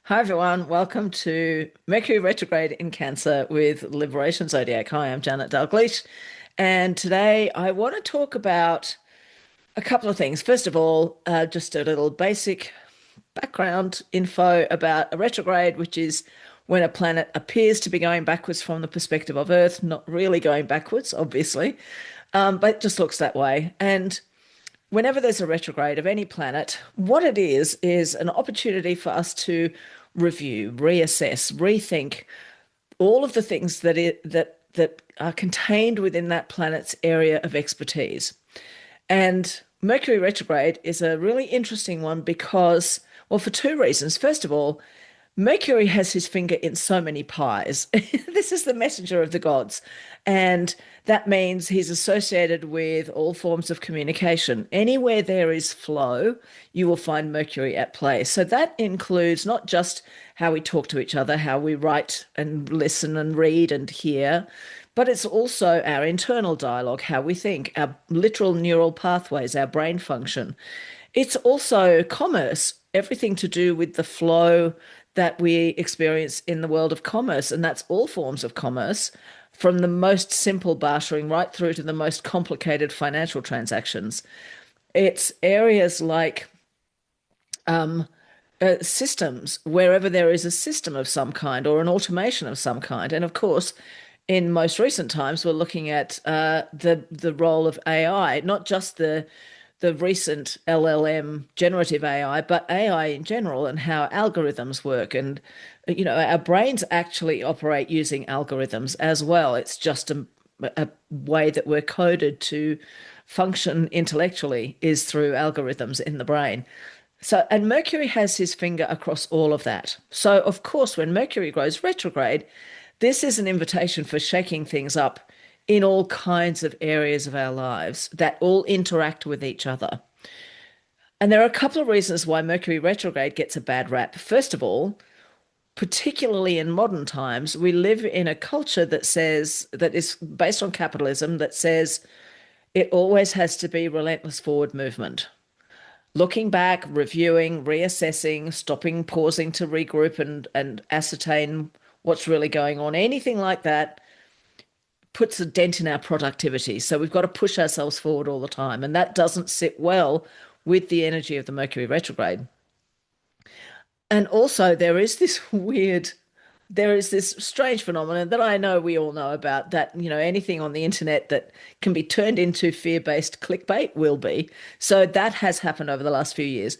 Hi everyone, welcome to Mercury Retrograde in Cancer with Liberation Zodiac. Hi, I'm Janet Dalgleish, and today I want to talk about a couple of things. First of all, just a little basic background info about a retrograde, which is when a planet appears to be going backwards from the perspective of Earth, not really going backwards, obviously, but it just looks that way. And whenever there's a retrograde of any planet, what it is an opportunity for us to review, reassess, rethink all of the things that are contained within that planet's area of expertise. And Mercury retrograde is a really interesting one because, well, for two reasons. First of all, Mercury has his finger in so many pies. This is the messenger of the gods. And that means he's associated with all forms of communication. Anywhere there is flow, you will find Mercury at play. So that includes not just how we talk to each other, how we write and listen and read and hear, but it's also our internal dialogue, how we think, our literal neural pathways, our brain function. It's also commerce, everything to do with the flow that we experience in the world of commerce. And that's all forms of commerce, from the most simple bartering right through to the most complicated financial transactions. It's areas like systems, wherever there is a system of some kind or an automation of some kind. And of course, in most recent times, we're looking at the role of AI, not just the recent LLM generative AI, but AI in general and how algorithms work. And, our brains actually operate using algorithms as well. It's just a way that we're coded to function intellectually is through algorithms in the brain. So, and Mercury has his finger across all of that. So, of course, when Mercury goes retrograde, this is an invitation for shaking things up in all kinds of areas of our lives that all interact with each other. And there are a couple of reasons why Mercury retrograde gets a bad rap. First of all, particularly in modern times, we live in a culture that is based on capitalism, that says it always has to be relentless forward movement. Looking back, reviewing, reassessing, stopping, pausing to regroup and ascertain what's really going on, anything like that puts a dent in our productivity. So we've got to push ourselves forward all the time. And that doesn't sit well with the energy of the Mercury retrograde. And also, there is this strange phenomenon that I know we all know about, that, anything on the internet that can be turned into fear-based clickbait will be. So that has happened over the last few years.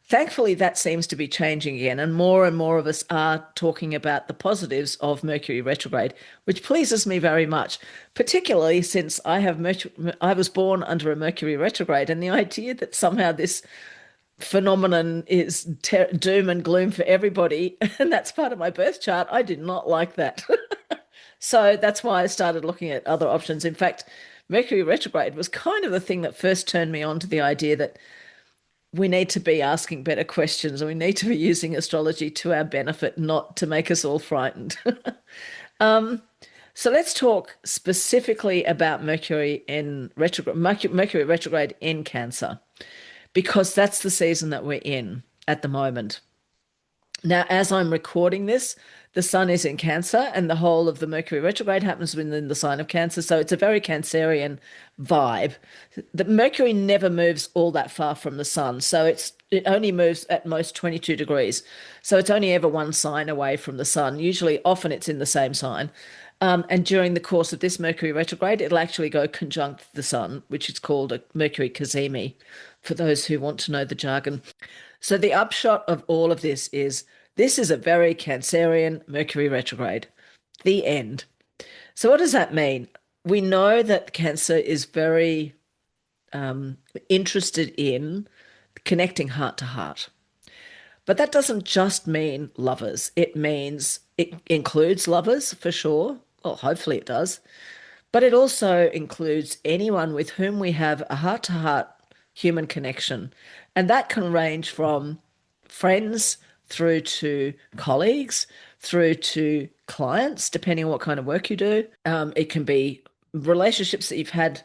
Thankfully, that seems to be changing again, and more of us are talking about the positives of Mercury retrograde, which pleases me very much, particularly since I was born under a Mercury retrograde, and the idea that somehow this phenomenon is doom and gloom for everybody, and that's part of my birth chart. I did not like that. So that's why I started looking at other options. In fact, Mercury retrograde was kind of the thing that first turned me on to the idea that we need to be asking better questions and we need to be using astrology to our benefit, not to make us all frightened. So let's talk specifically about Mercury retrograde in Cancer, because that's the season that we're in at the moment. Now, as I'm recording this, the sun is in Cancer and the whole of the Mercury retrograde happens within the sign of Cancer. So it's a very Cancerian vibe. The Mercury never moves all that far from the sun. So it only moves at most 22 degrees. So it's only ever one sign away from the sun. Usually, often it's in the same sign. And during the course of this Mercury retrograde, it'll actually go conjunct the sun, which is called a Mercury cazimi, for those who want to know the jargon. So the upshot of all of this is a very Cancerian Mercury retrograde. The end. So what does that mean? We know that Cancer is very interested in connecting heart to heart. But that doesn't just mean lovers. It means it includes lovers for sure. Well, hopefully it does. But it also includes anyone with whom we have a heart to heart human connection. And that can range from friends through to colleagues, through to clients, depending on what kind of work you do. It can be relationships that you've had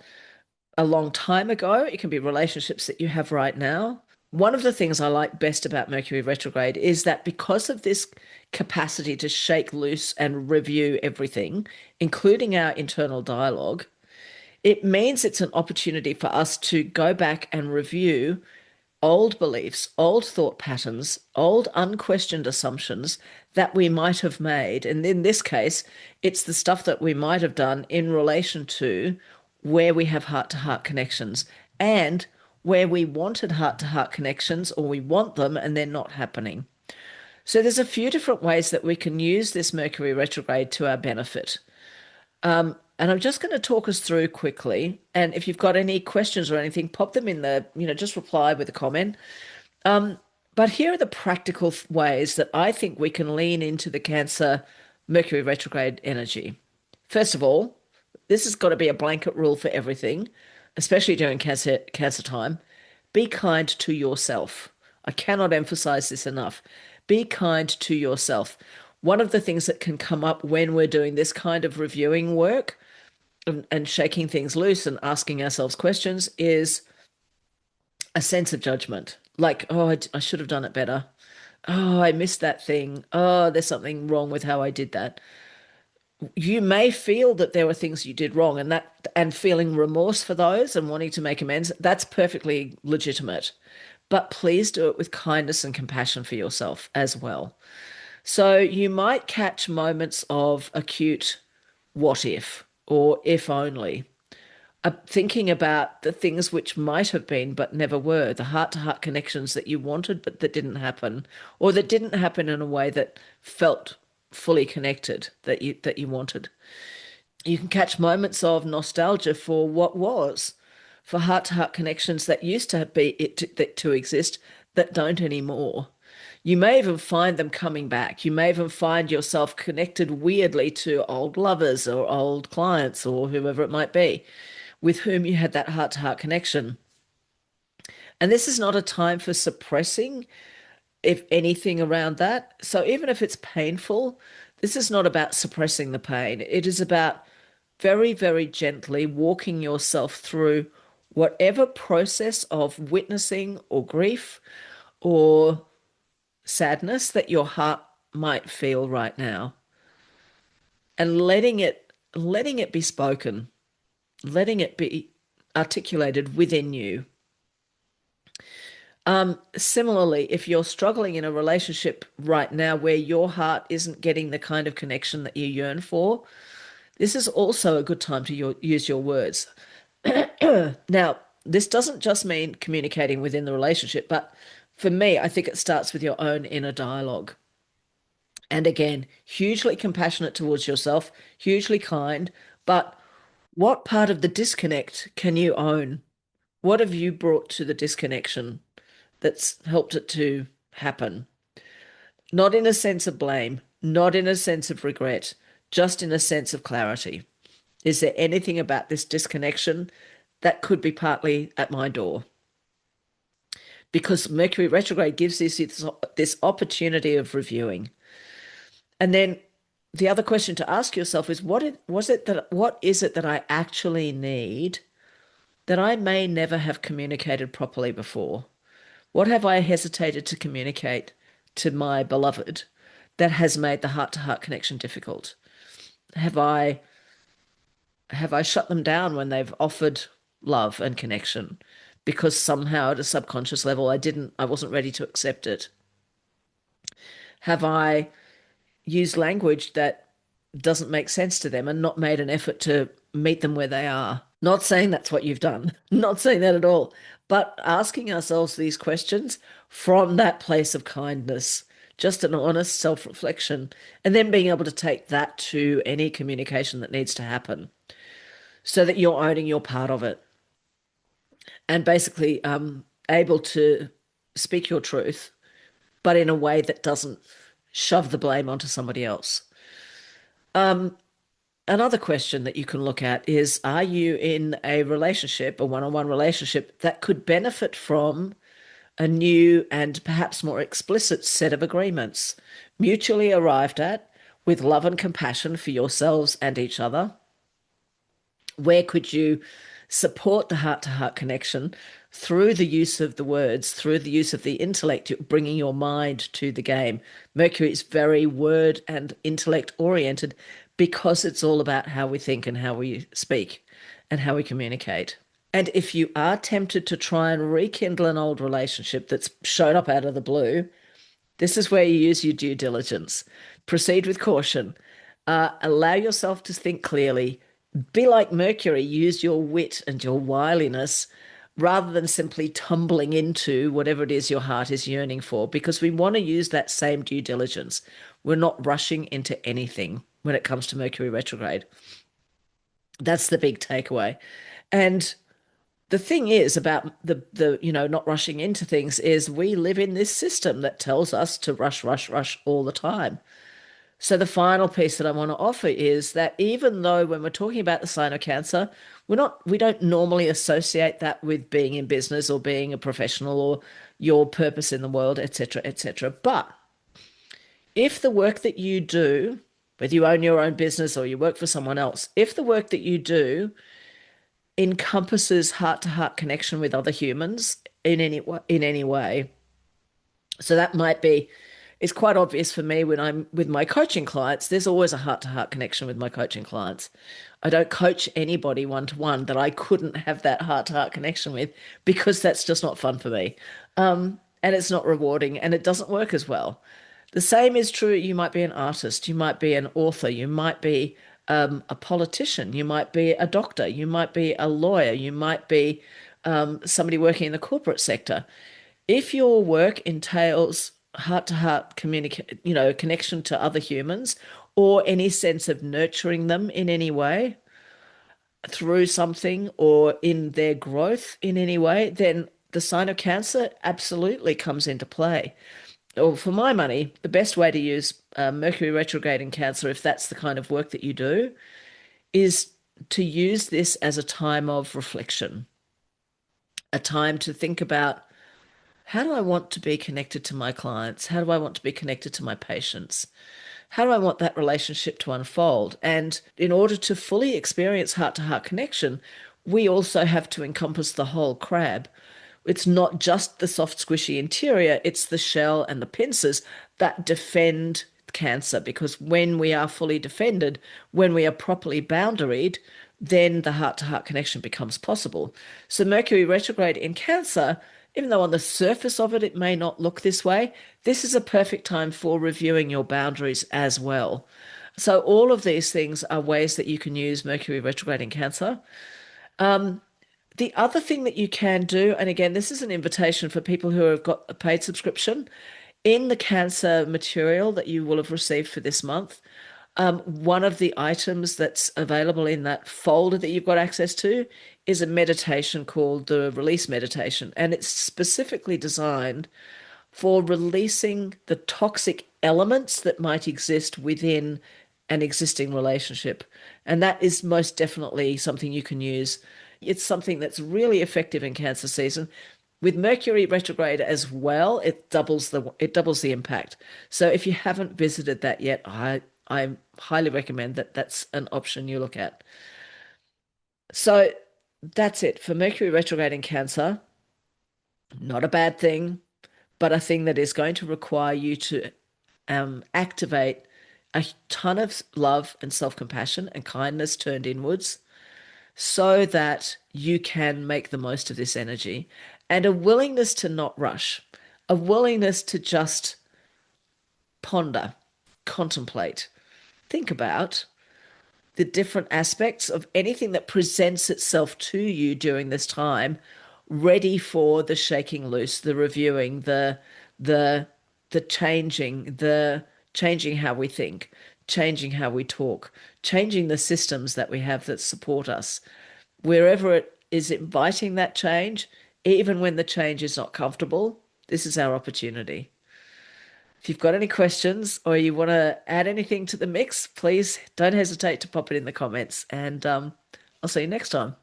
a long time ago. It can be relationships that you have right now. one of the things I like best about Mercury retrograde is that because of this capacity to shake loose and review everything, including our internal dialogue, it means it's an opportunity for us to go back and review old beliefs, old thought patterns, old unquestioned assumptions that we might have made. And in this case, it's the stuff that we might have done in relation to where we have heart to heart connections and where we wanted heart to heart connections or we want them and they're not happening. So there's a few different ways that we can use this Mercury retrograde to our benefit. And I'm just going to talk us through quickly. And if you've got any questions or anything, pop them in just reply with a comment. But here are the practical ways that I think we can lean into the Cancer Mercury retrograde energy. First of all, this has got to be a blanket rule for everything, especially during cancer time. Be kind to yourself. I cannot emphasize this enough. Be kind to yourself. One of the things that can come up when we're doing this kind of reviewing work and shaking things loose and asking ourselves questions is a sense of judgment. Like, oh, I should have done it better. Oh, I missed that thing. Oh, there's something wrong with how I did that. You may feel that there were things you did wrong and feeling remorse for those and wanting to make amends. That's perfectly legitimate. But please do it with kindness and compassion for yourself as well. So you might catch moments of acute what if or if only, thinking about the things which might have been but never were, the heart to heart connections that you wanted but that didn't happen, or that didn't happen in a way that felt fully connected that you wanted. You can catch moments of nostalgia for what was, for heart to heart connections that used to be to exist that don't anymore. You may even find them coming back. You may even find yourself connected weirdly to old lovers or old clients or whoever it might be with whom you had that heart to heart connection. And this is not a time for suppressing, if anything, around that. So even if it's painful, this is not about suppressing the pain. It is about very, very gently walking yourself through whatever process of witnessing or grief or sadness that your heart might feel right now, and letting it be spoken, letting it be articulated within you. Similarly, if you're struggling in a relationship right now where your heart isn't getting the kind of connection that you yearn for, this is also a good time to use your words. Now, this doesn't just mean communicating within the relationship, but for me, I think it starts with your own inner dialogue. And again, hugely compassionate towards yourself, hugely kind, but what part of the disconnect can you own? What have you brought to the disconnection that's helped it to happen? Not in a sense of blame, not in a sense of regret, just in a sense of clarity. Is there anything about this disconnection that could be partly at my door? Because Mercury retrograde gives this opportunity of reviewing. And then the other question to ask yourself is what is it that I actually need that I may never have communicated properly before? What have I hesitated to communicate to my beloved that has made the heart to heart connection difficult? Have I shut them down when they've offered love and connection because somehow at a subconscious level I wasn't ready to accept it? Have I used language that doesn't make sense to them and not made an effort to meet them where they are? Not saying that's what you've done, not saying that at all, but asking ourselves these questions from that place of kindness, just an honest self-reflection, and then being able to take that to any communication that needs to happen so that you're owning your part of it and basically able to speak your truth, but in a way that doesn't shove the blame onto somebody else. Another question that you can look at is, are you in a relationship, a one-on-one relationship that could benefit from a new and perhaps more explicit set of agreements, mutually arrived at with love and compassion for yourselves and each other? Where could you support the heart-to-heart connection through the use of the words, through the use of the intellect, bringing your mind to the game. Mercury is very word and intellect oriented because it's all about how we think and how we speak and how we communicate. And if you are tempted to try and rekindle an old relationship that's shown up out of the blue, this is where you use your due diligence. Proceed with caution. Allow yourself to think clearly. Be like Mercury, use your wit and your wiliness rather than simply tumbling into whatever it is your heart is yearning for, because we want to use that same due diligence. We're not rushing into anything when it comes to Mercury retrograde. That's the big takeaway. And the thing is about the not rushing into things is we live in this system that tells us to rush, rush, rush all the time. So the final piece that I want to offer is that even though when we're talking about the sign of Cancer, we don't normally associate that with being in business or being a professional or your purpose in the world, etc., etc. But if the work that you do, whether you own your own business or you work for someone else, if the work that you do encompasses heart-to-heart connection with other humans in any way, so that might be, it's quite obvious for me when I'm with my coaching clients, there's always a heart-to-heart connection with my coaching clients. I don't coach anybody one-to-one that I couldn't have that heart-to-heart connection with because that's just not fun for me. And it's not rewarding and it doesn't work as well. The same is true. You might be an artist, you might be an author, you might be a politician, you might be a doctor, you might be a lawyer, you might be somebody working in the corporate sector. If your work entails heart-to-heart communicate, connection to other humans, or any sense of nurturing them in any way through something or in their growth in any way, then the sign of Cancer absolutely comes into play. Or for my money, the best way to use Mercury retrograde in Cancer, if that's the kind of work that you do, is to use this as a time of reflection, a time to think about how do I want to be connected to my clients? How do I want to be connected to my patients? How do I want that relationship to unfold? And in order to fully experience heart to heart connection, we also have to encompass the whole crab. It's not just the soft, squishy interior, it's the shell and the pincers that defend Cancer. Because when we are fully defended, when we are properly boundaried, then the heart to heart connection becomes possible. So, Mercury retrograde in Cancer, even though on the surface of it, it may not look this way, this is a perfect time for reviewing your boundaries as well. So, all of these things are ways that you can use Mercury retrograde in Cancer. The other thing that you can do, and again, this is an invitation for people who have got a paid subscription, in the Cancer material that you will have received for this month, one of the items that's available in that folder that you've got access to is a meditation called the Release Meditation. And it's specifically designed for releasing the toxic elements that might exist within an existing relationship. And that is most definitely something you can use. It's something that's really effective in Cancer season. With Mercury retrograde as well, it doubles the impact. So if you haven't visited that yet, I highly recommend that that's an option you look at. So that's it for Mercury retrograde in Cancer. Not a bad thing, but a thing that is going to require you to activate a ton of love and self-compassion and kindness turned inwards so that you can make the most of this energy and a willingness to not rush, a willingness to just ponder, contemplate, think about the different aspects of anything that presents itself to you during this time, ready for the shaking loose, the reviewing, the the changing how we think, changing how we talk, changing the systems that we have that support us. Wherever it is inviting that change, even when the change is not comfortable, this is our opportunity. If you've got any questions or you want to add anything to the mix, please don't hesitate to pop it in the comments. And I'll see you next time.